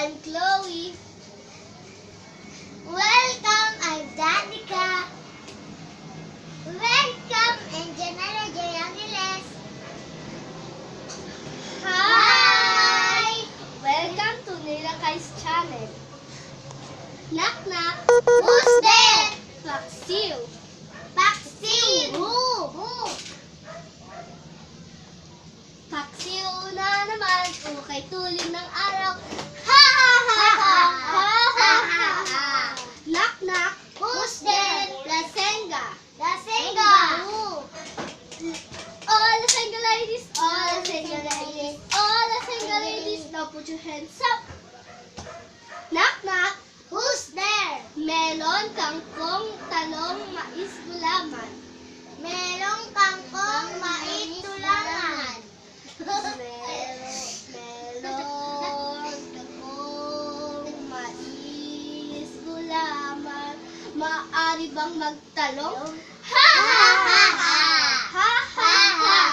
I'm Chloe. Welcome, I'm Danica. Welcome, I'm Janela J. Angeles. Hi! Welcome to Nila Kai's channel. Knock knock. Who's there? Paksiw. Paksiw. Who? Paksiw na naman. Ukay tulim ng araw. Ha ha ha ha ha ha ha ha. Knock knock. Who's there? Lasenga. Lasenga. Who? All Lasenga ladies. All Lasenga ladies. All Lasenga ladies. Now put your hands up. Knock knock. Who's there? Melon, kangkong, talong, mais, gulaman. Melon, kangkong, mais, gulaman. Melon, kangkong, mais, gulaman. Maaari bang magtalong? Ha ha ha ha!